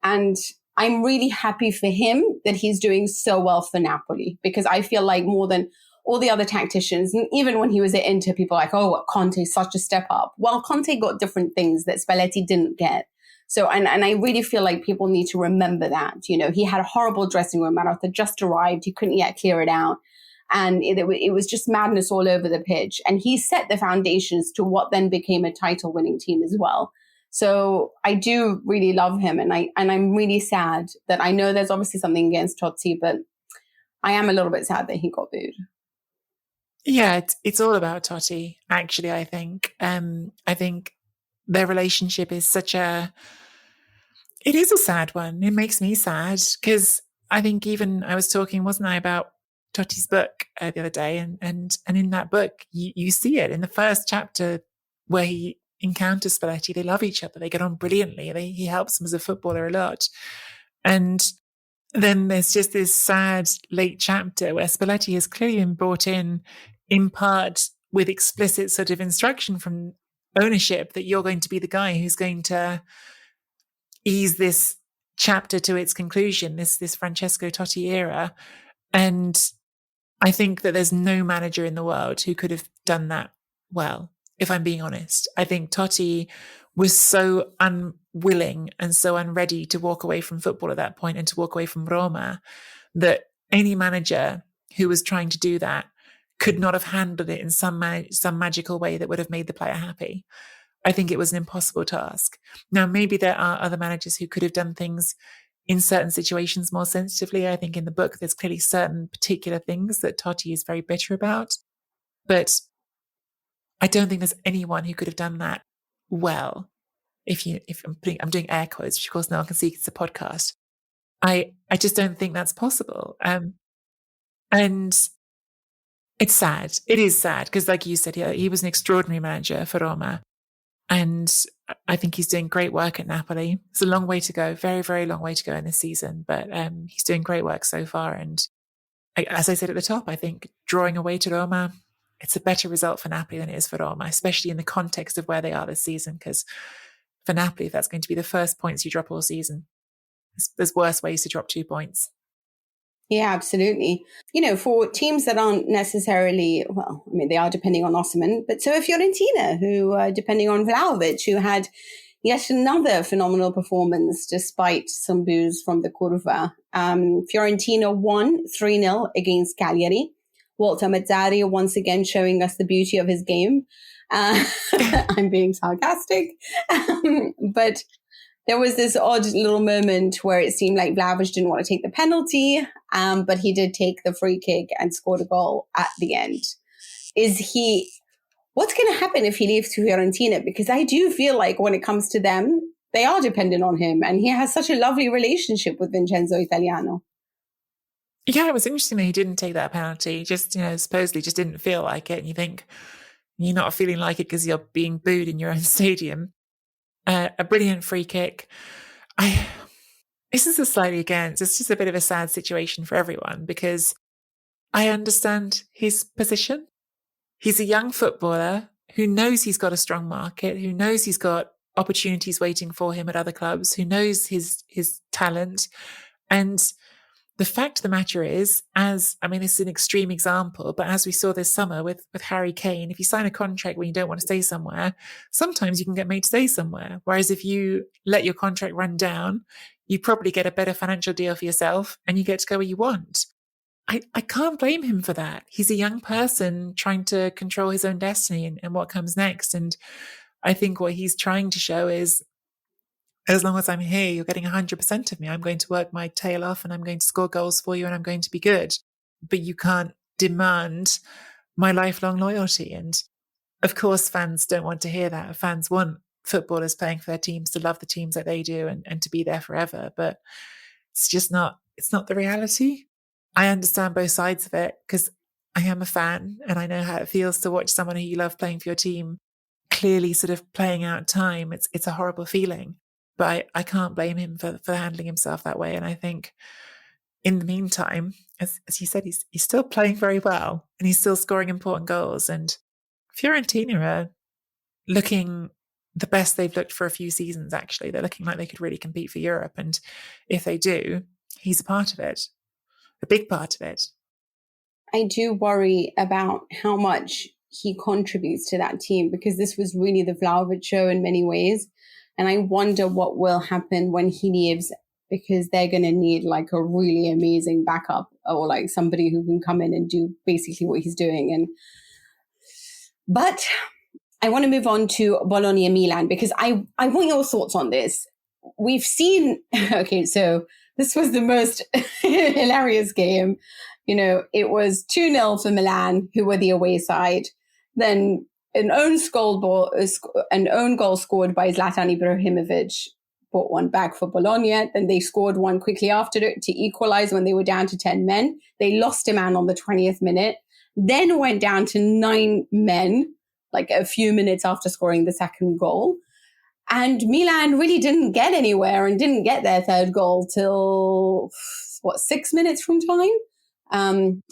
And I'm really happy for him that he's doing so well for Napoli, because I feel like more than all the other tacticians, and even when he was at Inter, people are like, oh, Conte's such a step up. Well, Conte got different things that Spalletti didn't get. So, and I really feel like people need to remember that. He had a horrible dressing room. Marotta just arrived. He couldn't yet clear it out. And it was just madness all over the pitch. And he set the foundations to what then became a title-winning team as well. So I do really love him. And I'm really sad that I know there's obviously something against Totti, but I am a little bit sad that he got booed. Yeah, it's all about Totti, actually, I think. I think their relationship is it is a sad one. It makes me sad because I think even I was talking, wasn't I, about Totti's book the other day. And in that book, you see it in the first chapter where he encounters Spalletti. They love each other. They get on brilliantly. He helps him as a footballer a lot. And then there's just this sad late chapter where Spalletti has clearly been brought in part with explicit sort of instruction from ownership that you're going to be the guy who's going to ease this chapter to its conclusion, this Francesco Totti era. And I think that there's no manager in the world who could have done that well, if I'm being honest. I think Totti was so unwilling and so unready to walk away from football at that point and to walk away from Roma that any manager who was trying to do that could not have handled it in some magical way that would have made the player happy. I think it was an impossible task. Now, maybe there are other managers who could have done things in certain situations more sensitively. I think in the book, there's clearly certain particular things that Totti is very bitter about. But I don't think there's anyone who could have done that well. I'm doing air quotes, which of course no one can see because it's a podcast. I just don't think that's possible. And it's sad. It is sad because, like you said, he was an extraordinary manager for Roma. And I think he's doing great work at Napoli. It's a long way to go, very, very long way to go in this season. But he's doing great work so far. And as I said at the top, I think drawing away to Roma, it's a better result for Napoli than it is for Roma, especially in the context of where they are this season. Because for Napoli, if that's going to be the first points you drop all season, there's worse ways to drop 2 points. Yeah, absolutely. For teams that aren't necessarily, they are depending on Osimhen, but so are Fiorentina, who, depending on Vlahovic, who had yet another phenomenal performance despite some boos from the Curva. Fiorentina won 3-0 against Cagliari. Walter Mazzarri once again showing us the beauty of his game. I'm being sarcastic. But there was this odd little moment where it seemed like Vlahovic didn't want to take the penalty, but he did take the free kick and scored a goal at the end. what's going to happen if he leaves to Fiorentina? Because I do feel like when it comes to them, they are dependent on him. And he has such a lovely relationship with Vincenzo Italiano. Yeah, it was interesting that he didn't take that penalty. Just, supposedly just didn't feel like it. And you think you're not feeling like it because you're being booed in your own stadium. A brilliant free kick. This is it's just a bit of a sad situation for everyone because I understand his position. He's a young footballer who knows he's got a strong market, who knows he's got opportunities waiting for him at other clubs, who knows his talent. And the fact of the matter is, this is an extreme example, but as we saw this summer with Harry Kane, if you sign a contract when you don't want to stay somewhere, sometimes you can get made to stay somewhere. Whereas if you let your contract run down, you probably get a better financial deal for yourself and you get to go where you want. I can't blame him for that. He's a young person trying to control his own destiny and what comes next. And I think what he's trying to show is, as long as I'm here, you're getting 100% of me. I'm going to work my tail off and I'm going to score goals for you and I'm going to be good. But you can't demand my lifelong loyalty. And of course, fans don't want to hear that. Fans want footballers playing for their teams to love the teams that they do and to be there forever. But it's not the reality. I understand both sides of it because I am a fan and I know how it feels to watch someone who you love playing for your team clearly sort of playing out time. It's a horrible feeling. But I can't blame him for handling himself that way. And I think in the meantime, as you said, he's still playing very well and he's still scoring important goals. And Fiorentina are looking the best they've looked for a few seasons, actually. They're looking like they could really compete for Europe. And if they do, he's a part of it, a big part of it. I do worry about how much he contributes to that team because this was really the Vlahovic show in many ways. And I wonder what will happen when he leaves because they're going to need like a really amazing backup or like somebody who can come in and do basically what he's doing. But I want to move on to Bologna and Milan because I want your thoughts on this. We've seen, okay, so this was the most hilarious game. It was 2-0 for Milan, who were the away side. Then an own goal scored by Zlatan Ibrahimovic brought one back for Bologna. Then they scored one quickly after it to equalize when they were down to 10 men. They lost a man on the 20th minute, then went down to 9 men, like a few minutes after scoring the second goal. And Milan really didn't get anywhere and didn't get their third goal till, 6 minutes from time?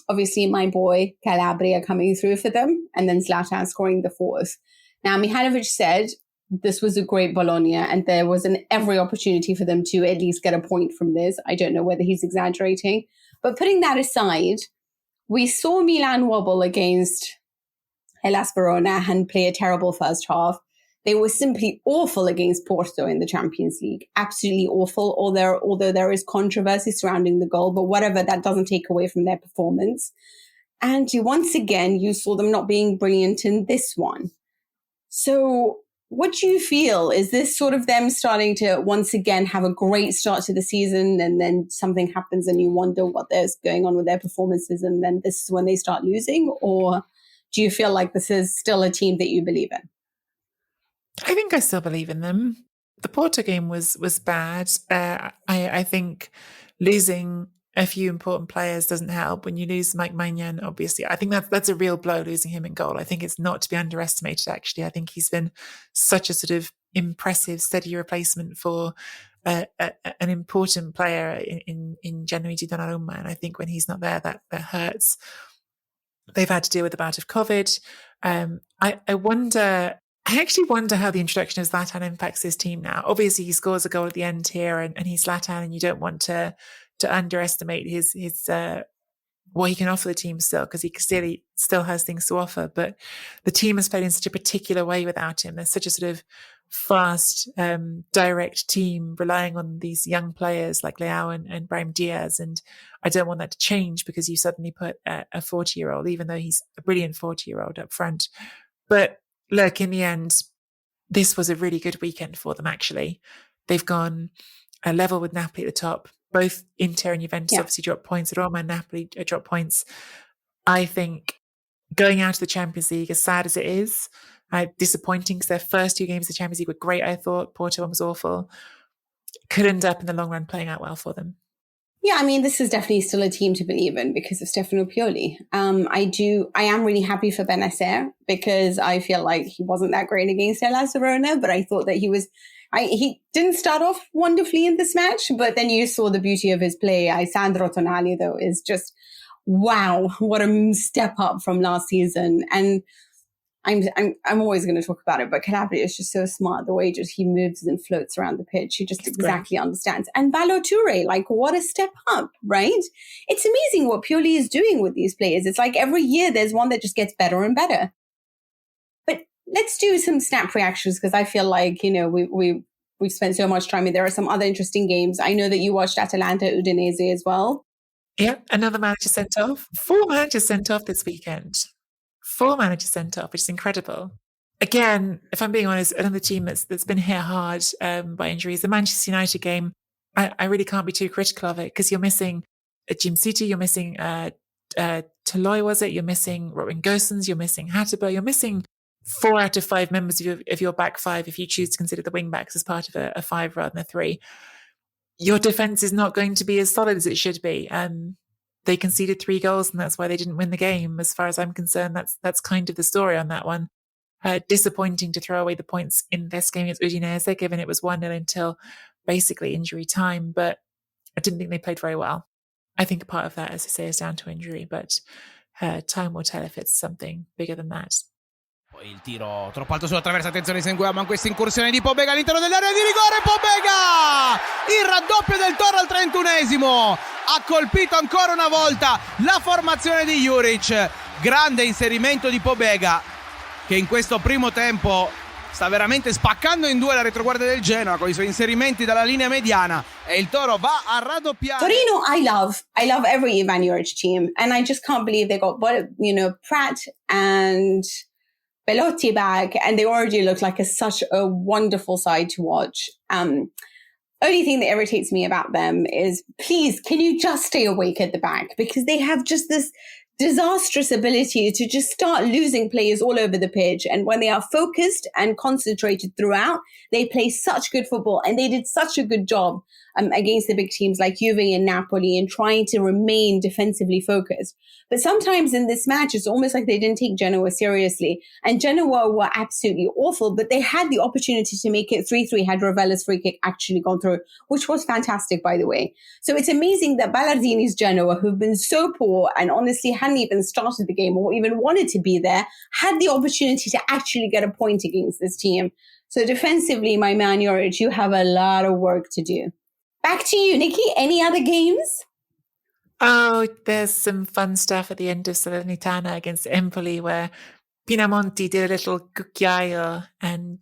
Obviously, my boy Calabria coming through for them, and then Zlatan scoring the fourth. Now, Mihajlovic said this was a great Bologna, and there was every opportunity for them to at least get a point from this. I don't know whether he's exaggerating. But putting that aside, we saw Milan wobble against Hellas Verona and play a terrible first half. They were simply awful against Porto in the Champions League. Absolutely awful, although there is controversy surrounding the goal, but whatever, that doesn't take away from their performance. And once again, you saw them not being brilliant in this one. So what do you feel? Is this sort of them starting to once again have a great start to the season and then something happens and you wonder what is going on with their performances and then this is when they start losing? Or do you feel like this is still a team that you believe in? I think I still believe in them. The Porto game was bad. I think losing a few important players doesn't help. When you lose Mike Maignan, obviously, I think that's a real blow, losing him in goal. I think it's not to be underestimated, actually. I think he's been such a sort of impressive, steady replacement for an important player in Gianluigi Donnarumma. And I think when he's not there, that hurts. They've had to deal with a bout of COVID. I actually wonder how the introduction of Zlatan impacts his team now. Obviously, he scores a goal at the end here, and he's Zlatan, and you don't want to underestimate his what he can offer the team still, because he clearly still has things to offer. But the team has played in such a particular way without him. There's such a sort of fast, direct team relying on these young players like Leao and Brahim Diaz. And I don't want that to change because you suddenly put a 40-year-old, even though he's a brilliant 40-year-old up front. But look, in the end, this was a really good weekend for them, actually. They've gone a level with Napoli at the top. Both Inter and Juventus obviously dropped points. Roma and Napoli dropped points. I think going out of the Champions League, as sad as it is, disappointing because their first 2 games of the Champions League were great, I thought. Porto one was awful. Could end up in the long run playing out well for them. Yeah, I mean, this is definitely still a team to believe in because of Stefano Pioli. I am really happy for Bennacer because I feel like he wasn't that great against Hellas Verona, but I thought that he didn't start off wonderfully in this match, but then you saw the beauty of his play. Sandro Tonali, though, is just, wow, what a step up from last season. And I'm always going to talk about it, but Calabria is just so smart. The way he moves and floats around the pitch, he just exactly understands. And Ballo-Touré, like, what a step up, right? It's amazing what Pioli is doing with these players. It's like every year there's one that just gets better and better. But let's do some snap reactions because I feel like, we've spent so much time and there are some other interesting games. I know that you watched Atalanta Udinese as well. Yeah, another manager sent off. 4 managers sent off this weekend. 4 managers sent off, which is incredible. Again, if I'm being honest, another team that's been hit hard by injuries. The Manchester United game, I really can't be too critical of it because you're missing Jim City, you're missing Toloi, was it? You're missing Robin Gosens, you're missing Hatterber, you're missing 4 out of 5 members of your back 5 if you choose to consider the wing backs as part of a 5 rather than a 3. Your defence is not going to be as solid as it should be. They conceded 3 goals and that's why they didn't win the game. As far as I'm concerned, that's kind of the story on that one. Disappointing to throw away the points in this game against Udinese, given it was 1-0 until basically injury time, but I didn't think they played very well. I think part of that, as I say, is down to injury, but time will tell if it's something bigger than that. Poi il tiro troppo alto sulla traversa, attenzione Senguema, questa incursione di Pobega all'interno dell'area di rigore, Pobega! Il raddoppio del Toro al 31esimo, ha colpito ancora una volta la formazione di Juric, grande inserimento di Pobega che in questo primo tempo sta veramente spaccando in 2 la retroguardia del Genoa con i suoi inserimenti dalla linea mediana e il Toro va a raddoppiare. Torino, I love every Ivan Juric team and I just can't believe they got, Pratt and Belotti back, and they already look like such a wonderful side to watch. Only thing that irritates me about them is, please, can you just stay awake at the back? Because they have just this disastrous ability to just start losing players all over the pitch. And when they are focused and concentrated throughout, they play such good football. And they did such a good job against the big teams like Juve and Napoli and trying to remain defensively focused. But sometimes in this match, it's almost like they didn't take Genoa seriously. And Genoa were absolutely awful, but they had the opportunity to make it 3-3 had Ravella's free kick actually gone through, which was fantastic, by the way. So it's amazing that Ballardini's Genoa, who've been so poor and honestly hadn't even started the game or even wanted to be there, had the opportunity to actually get a point against this team. So defensively, my man Juric, you have a lot of work to do. Back to you, Nikki. Any other games? Oh, there's some fun stuff at the end of Salernitana against Empoli where Pinamonti did a little cucchiaio and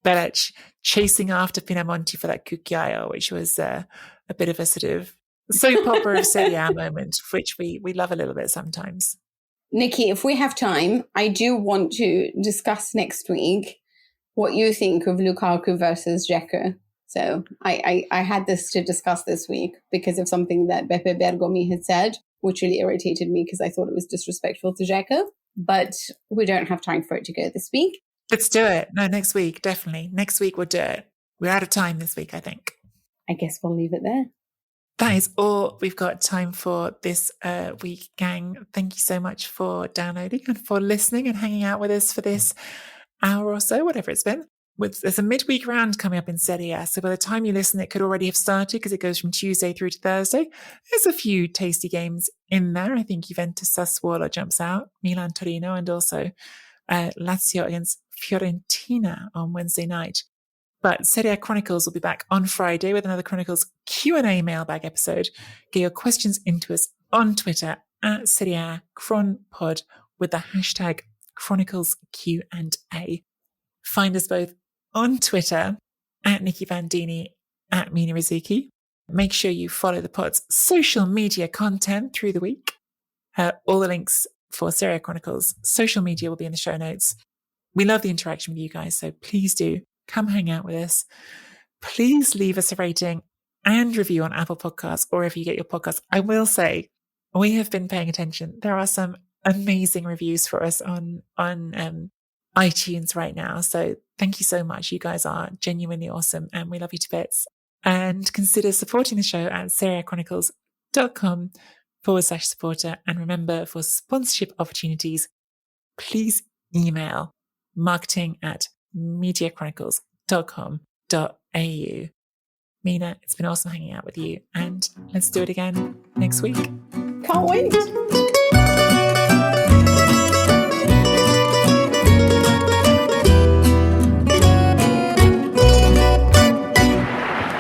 Belic chasing after Pinamonti for that cucchiaio, which was a bit of a sort of soap opera of Serie A moment, which we love a little bit sometimes. Nikki, if we have time, I do want to discuss next week what you think of Lukaku versus Dzeko. So I had this to discuss this week because of something that Beppe Bergomi had said, which really irritated me because I thought it was disrespectful to Dzeko. But we don't have time for it to go this week. Let's do it. No, next week, definitely. Next week we'll do it. We're out of time this week, I think. I guess we'll leave it there. That is all we've got time for this week, gang. Thank you so much for downloading and for listening and hanging out with us for this hour or so, whatever it's been. There's a midweek round coming up in Serie A, so by the time you listen, it could already have started because it goes from Tuesday through to Thursday. There's a few tasty games in there. I think Juventus Sassuolo jumps out, Milan Torino, and also Lazio against Fiorentina on Wednesday night. But Serie A Chronicles will be back on Friday with another Chronicles Q&A mailbag episode. Get your questions into us on Twitter at Serie A ChronPod with the hashtag Chronicles Q&A. Find us both on Twitter at Nikki Bandini, at Mina Rizuki. Make sure you follow the pod's social media content through the week. All the links for Serie A Chronicles social media will be in the show notes. We love the interaction with you guys, so please do come hang out with us. Please leave us a rating and review on Apple Podcasts or if you get your podcasts. I will say, we have been paying attention. There are some amazing reviews for us on iTunes right now. So thank you so much. You guys are genuinely awesome and we love you to bits. And consider supporting the show at seriachronicles.com/supporter. And remember, for sponsorship opportunities, please email marketing@mediachronicles.com.au. Mina, it's been awesome hanging out with you, and let's do it again next week. Can't wait.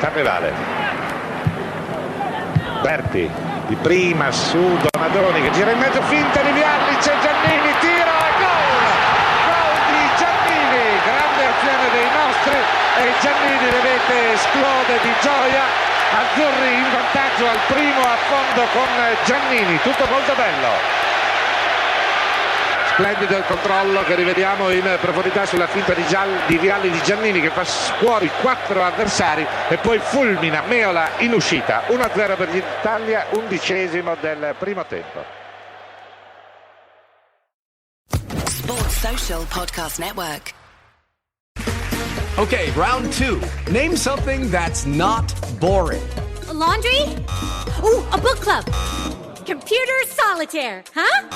Carnevale. Berti di prima su Donadoni che gira in mezzo, finta di Vialli, c'è Giannini, tira e gol! Gol di Giannini, grande azione dei nostri e Giannini, vedete, esplode di gioia. Azzurri in vantaggio al primo affondo con Giannini, tutto molto bello. Splendido il controllo che rivediamo in profondità sulla finta di Vialli di Giannini che fa fuori 4 avversari e poi fulmina Meola in uscita. 1-0 per l'Italia, 11° del primo tempo. Sports Social Podcast Network. Okay, round 2. Name something that's not boring. A laundry? Ooh, a book club. Computer solitaire, huh?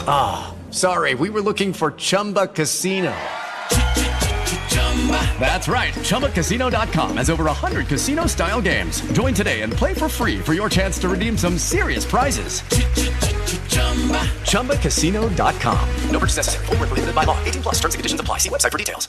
Ah, oh, sorry, we were looking for Chumba Casino. That's right, ChumbaCasino.com has over 100 casino-style games. Join today and play for free for your chance to redeem some serious prizes. ChumbaCasino.com. No purchase necessary. Void where prohibited by law. 18+ terms and conditions apply. See website for details.